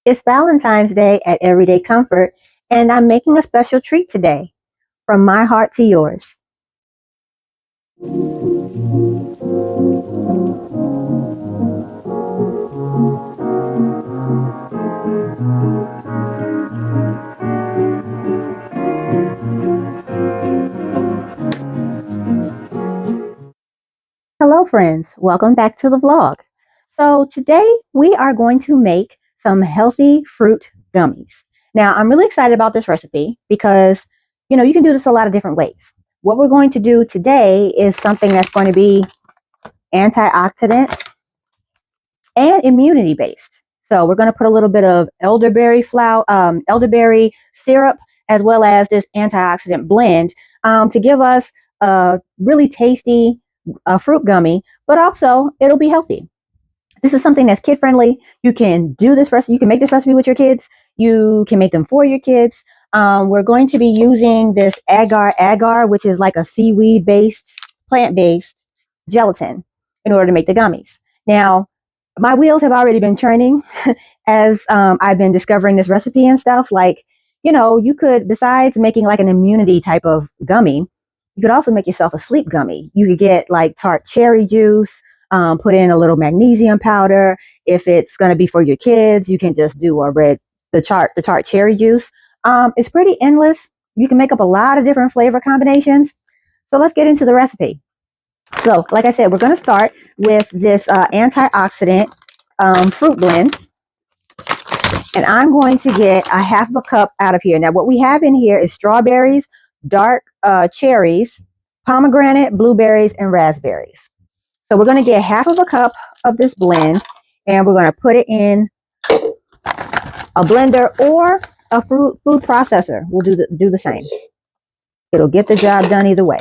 It's Valentine's Day at Everyday Comfort, and I'm making a special treat today, from my heart to yours. Hello friends, welcome back to the vlog. So today we are going to make some healthy fruit gummies. Now I'm really excited about this recipe because you can do this a lot of different ways. What we're going to do today is something that's going to be antioxidant and immunity based. So we're going to put a little bit of elderberry flour, elderberry syrup, as well as this antioxidant blend to give us a really tasty fruit gummy, but also it'll be healthy. This is something that's kid friendly. You can do this recipe. You can make this recipe with your kids. You can make them for your kids. We're going to be using this Agar, which is like a seaweed based, plant based gelatin in order to make the gummies. Now, my wheels have already been turning as I've been discovering this recipe and stuff. Like, you could, besides making like an immunity type of gummy, you could also make yourself a sleep gummy. You could get like tart cherry juice, put in a little magnesium powder. If it's going to be for your kids, you can just do the tart cherry juice. It's pretty endless. You can make up a lot of different flavor combinations. So let's get into the recipe. So, like I said, we're going to start with this antioxidant fruit blend. And I'm going to get a half of a cup out of here. Now, what we have in here is strawberries, dark cherries, pomegranate, blueberries, and raspberries. So we're going to get half of a cup of this blend, and we're going to put it in a blender or a food processor. We'll do the same. It'll get the job done either way.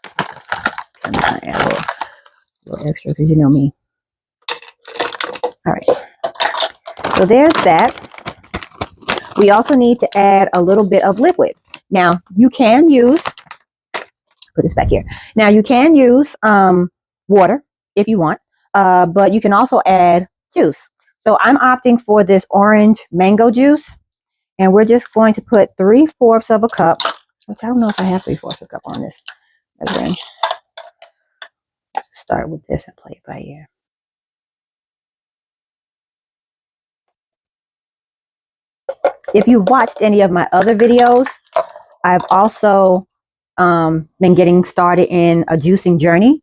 I'm going to add a little extra because you know me. All right. So there's that. We also need to add a little bit of liquid. Now, you can use, put this back here. Now, you can use water if you want, but you can also add juice. So I'm opting for this orange mango juice, and we're just going to put 3/4 of a cup, which I don't know if I have 3/4 of a cup on this. Again, start with this and play it by ear. If you've watched any of my other videos, I've also been getting started in a juicing journey.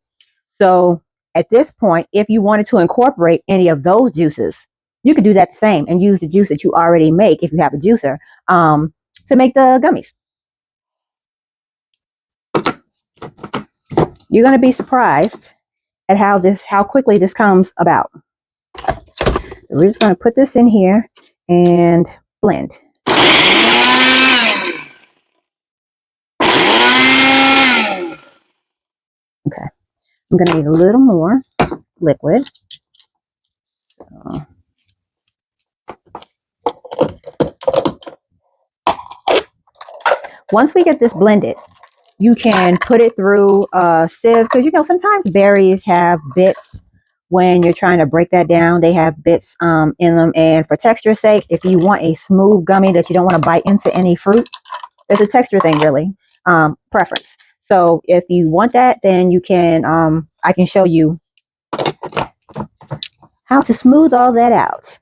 So at this point, if you wanted to incorporate any of those juices, you could do that the same and use the juice that you already make if you have a juicer to make the gummies. You're going to be surprised at how quickly this comes about. So we're just going to put this in here and blend. Okay, I'm going to need a little more liquid. So, once we get this blended, you can put it through a sieve because sometimes berries have bits. When you're trying to break that down, they have bits in them. And for texture's sake, if you want a smooth gummy that you don't want to bite into any fruit, it's a texture thing, really, preference. So if you want that, then you can, I can show you how to smooth all that out.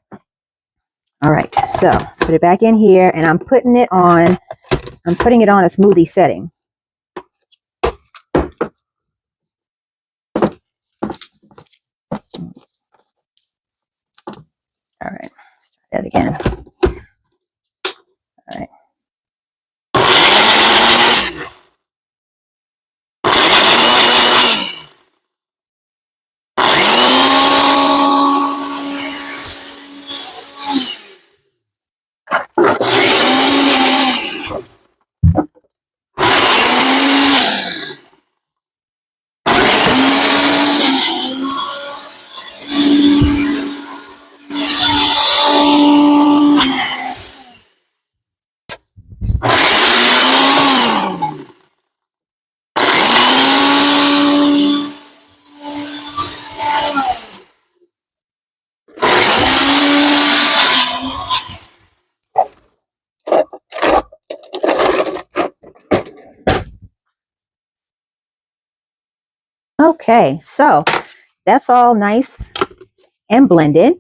All right, so put it back in here, and I'm putting it on a smoothie setting. All right, try that again. All right. Okay, so that's all nice and blended.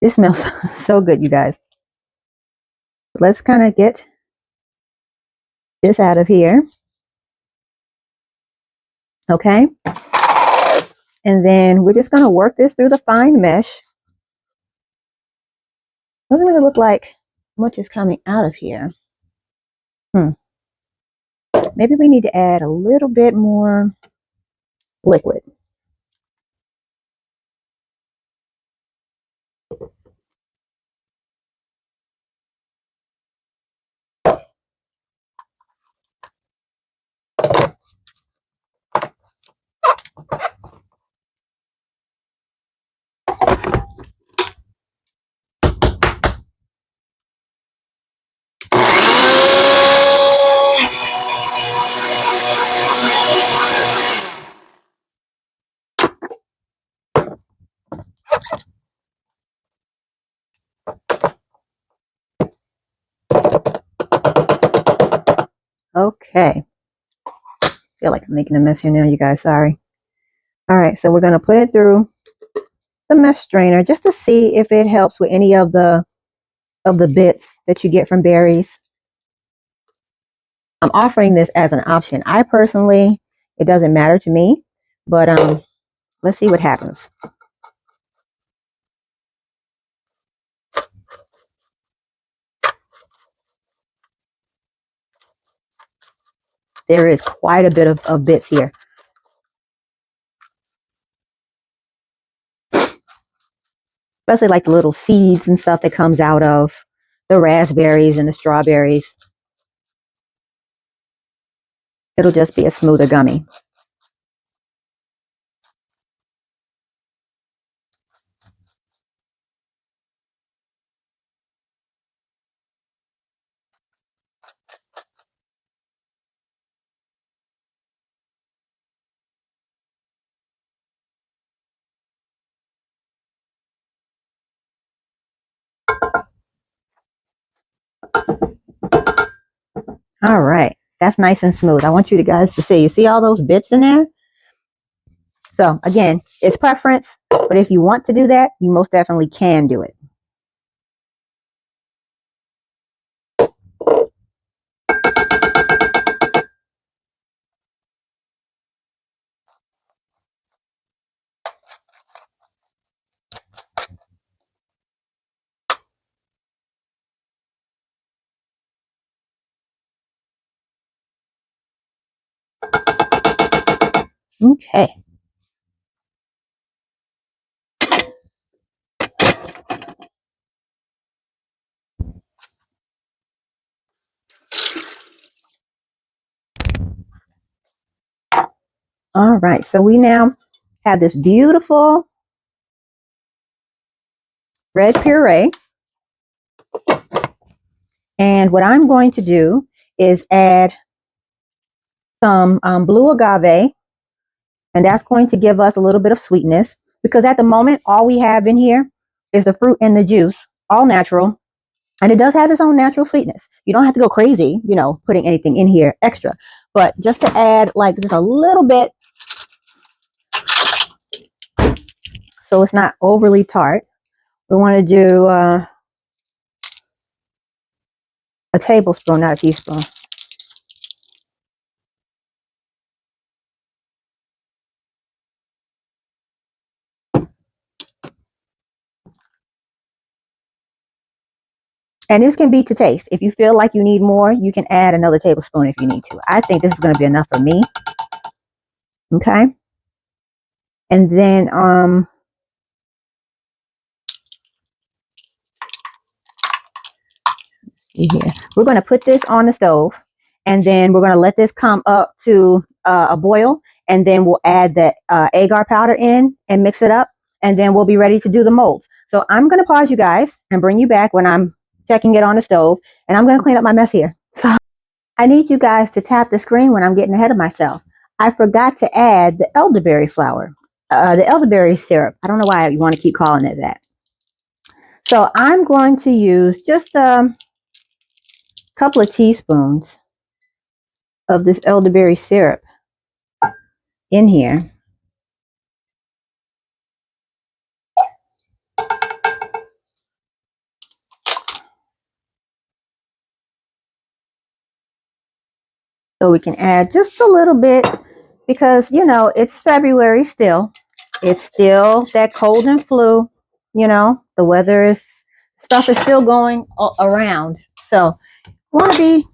This smells so good, you guys. Let's kind of get this out of here. Okay. And then we're just going to work this through the fine mesh. Doesn't really look like much is coming out of here. Maybe we need to add a little bit more liquid. Okay. Feel like I'm making a mess here now, you guys. Sorry. All right, so we're going to put it through the mesh strainer just to see if it helps with any of the bits that you get from berries. I'm offering this as an option. I personally, it doesn't matter to me, but let's see what happens. There is quite a bit of bits here. Especially like the little seeds and stuff that comes out of the raspberries and the strawberries. It'll just be a smoother gummy. All right, that's nice and smooth. I want you guys to see. You see all those bits in there? So again, it's preference, but if you want to do that, you most definitely can do it. Okay. All right, so we now have this beautiful red puree. And what I'm going to do is add some blue agave, and that's going to give us a little bit of sweetness, because at the moment, all we have in here is the fruit and the juice, all natural, and it does have its own natural sweetness. You don't have to go crazy, putting anything in here extra, but just to add like just a little bit so it's not overly tart, we want to do a tablespoon, not a teaspoon. And this can be to taste. If you feel like you need more, you can add another tablespoon if you need to. I think this is going to be enough for me. Okay. And then here, we're going to put this on the stove, and then we're going to let this come up to a boil, and then we'll add the agar powder in and mix it up, and then we'll be ready to do the molds. So I'm going to pause you guys and bring you back when I'm checking it on the stove, and I'm going to clean up my mess here. So I need you guys to tap the screen when I'm getting ahead of myself. I forgot to add the elderberry flour, the elderberry syrup. I don't know why you want to keep calling it that. So I'm going to use just a couple of teaspoons of this elderberry syrup in here. So we can add just a little bit because, you know, it's February still. It's still that cold and flu, you know, the weather is, stuff is still going around. So want to be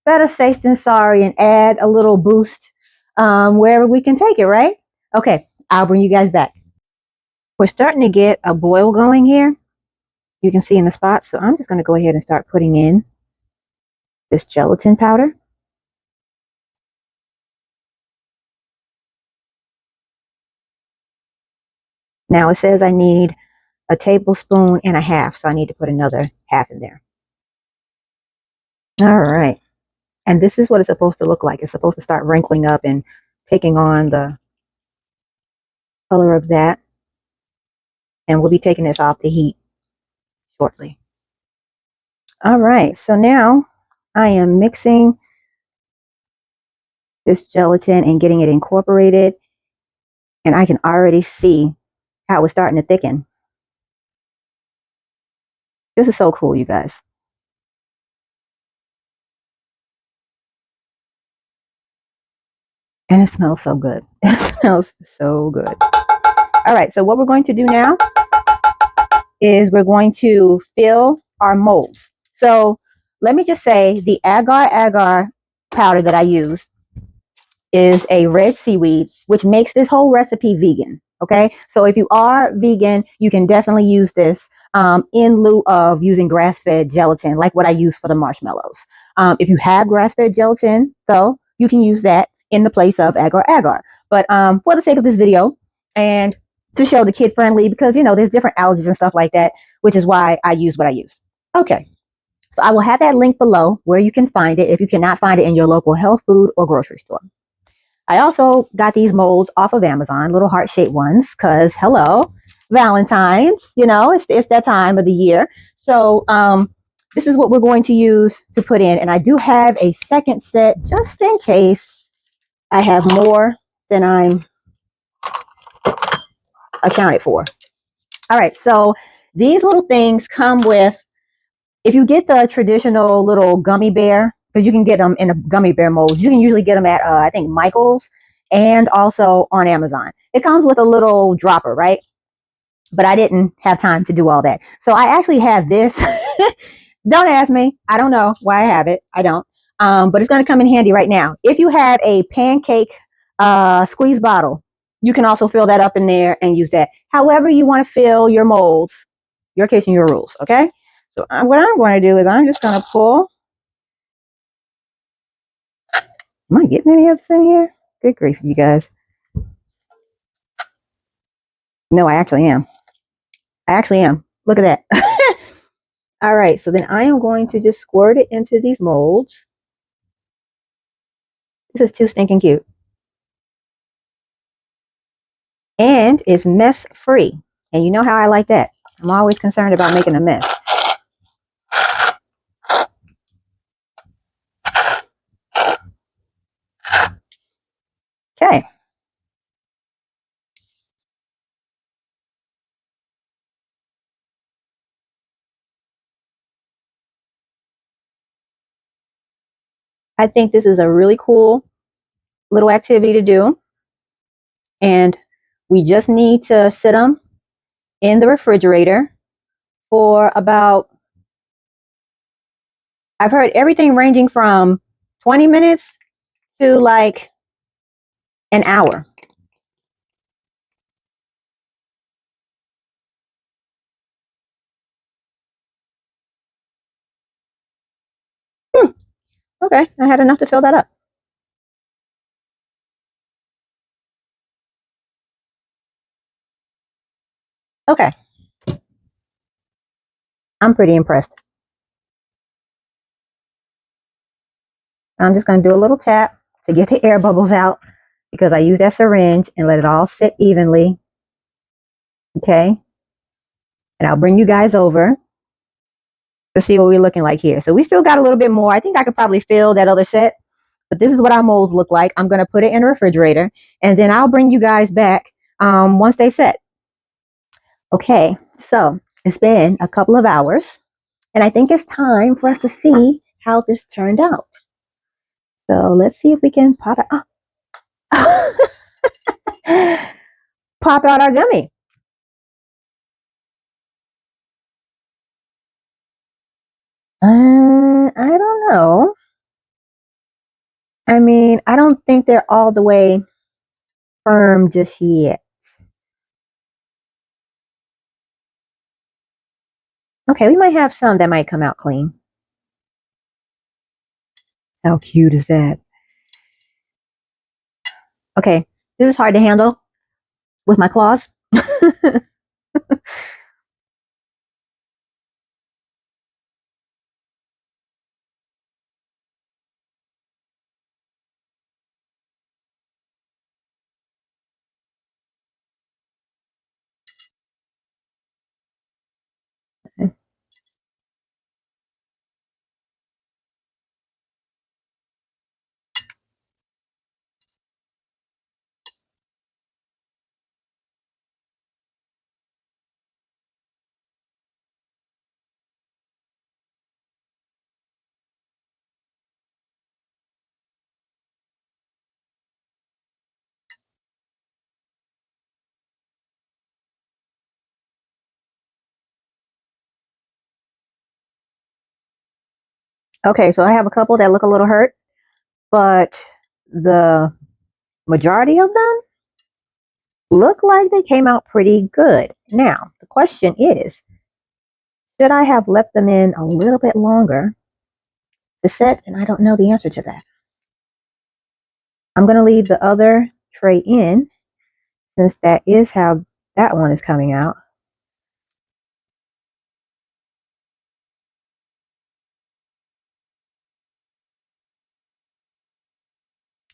better safe than sorry and add a little boost wherever we can take it, right? Okay, I'll bring you guys back. We're starting to get a boil going here. You can see in the spots. So I'm just going to go ahead and start putting in this gelatin powder. Now it says I need a tablespoon and a half, so I need to put another half in there. All right. And this is what it's supposed to look like. It's supposed to start wrinkling up and taking on the color of that. And we'll be taking this off the heat shortly. All right. So now I am mixing this gelatin and getting it incorporated. And I can already see how it's starting to thicken. This is so cool, you guys. And it smells so good. It smells so good. All right, so what we're going to do now is we're going to fill our molds. So let me just say the agar powder that I use is a red seaweed, which makes this whole recipe vegan. Okay, so if you are vegan, you can definitely use this in lieu of using grass-fed gelatin, like what I use for the marshmallows. If you have grass-fed gelatin, though, you can use that in the place of agar. But for the sake of this video, and to show the kid friendly, because you know there's different allergies and stuff like that, which is why I use what I use. Okay, so I will have that link below where you can find it if you cannot find it in your local health food or grocery store. I also got these molds off of Amazon, little heart-shaped ones, because hello, Valentine's, you know, it's that time of the year. So this is what we're going to use to put in. And I do have a second set just in case I have more than I'm accounted for. All right, so these little things come with, if you get the traditional little gummy bear, because you can get them in a gummy bear mold, you can usually get them at, I think, Michael's and also on Amazon. It comes with a little dropper, right? But I didn't have time to do all that. So I actually have this. Don't ask me. I don't know why I have it. I don't. But it's going to come in handy right now. If you have a pancake squeeze bottle, you can also fill that up in there and use that. However you want to fill your molds, your kitchen, your rules, okay? So what I'm going to do is I'm just going to pull. Am I getting any of this in here? Good grief, you guys. No, I actually am. I actually am. Look at that. All right, so then I am going to just squirt it into these molds. This is too stinking cute. And it's mess free. And you know how I like that. I'm always concerned about making a mess. Okay. I think this is a really cool little activity to do. And we just need to sit them in the refrigerator for about, I've heard everything ranging from 20 minutes to like an hour. Okay, I had enough to fill that up. Okay, I'm pretty impressed. I'm just going to do a little tap to get the air bubbles out because I use that syringe and let it all sit evenly. Okay. and I'll bring you guys over to see what we're looking like here. So we still got a little bit more. I think I could probably fill that other set, but this is what our molds look like. I'm going to put it in the refrigerator, and then I'll bring you guys back once they've set. Okay, so it's been a couple of hours, and I think it's time for us to see how this turned out. So let's see if we can pop it. Oh. Pop out our gummy. I don't know. I mean, I don't think they're all the way firm just yet. Okay, we might have some that might come out clean. How cute is that? Okay, this is hard to handle with my claws. Okay, so I have a couple that look a little hurt, but the majority of them look like they came out pretty good. Now, the question is, should I have left them in a little bit longer to set? And I don't know the answer to that. I'm going to leave the other tray in since that is how that one is coming out.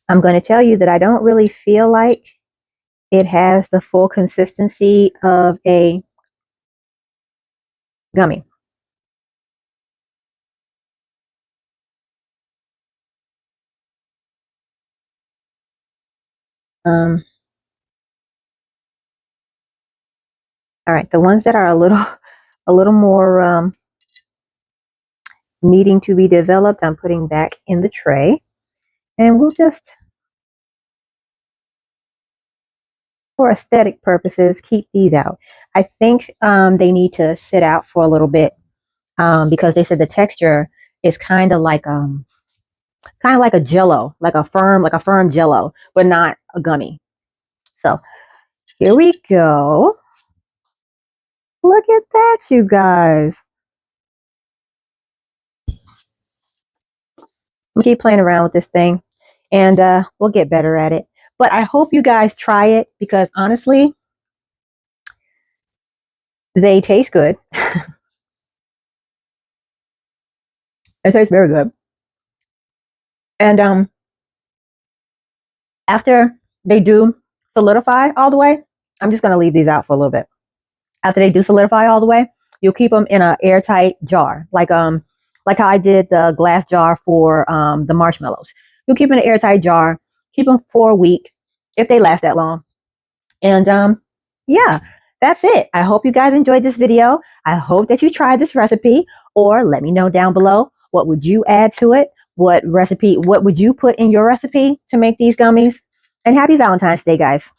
I'm going to tell you that I don't really feel like it has the full consistency of a gummy. All right, the ones that are a little more needing to be developed, I'm putting back in the tray, and we'll just, for aesthetic purposes, keep these out. I think they need to sit out for a little bit because they said the texture is kind of like a jello, like a firm jello, but not a gummy. So here we go. Look at that, you guys. I'm keep playing around with this thing, and we'll get better at it. But I hope you guys try it because honestly, they taste good. It tastes very good. And after they do solidify all the way, I'm just gonna leave these out for a little bit. After they do solidify all the way, you'll keep them in an airtight jar, like how I did the glass jar for the marshmallows. You'll keep in an airtight jar, keep them for a week if they last that long. And yeah, that's it. I hope you guys enjoyed this video. I hope that you tried this recipe, or let me know down below, what would you add to it? What would you put in your recipe to make these gummies? And happy Valentine's Day, guys.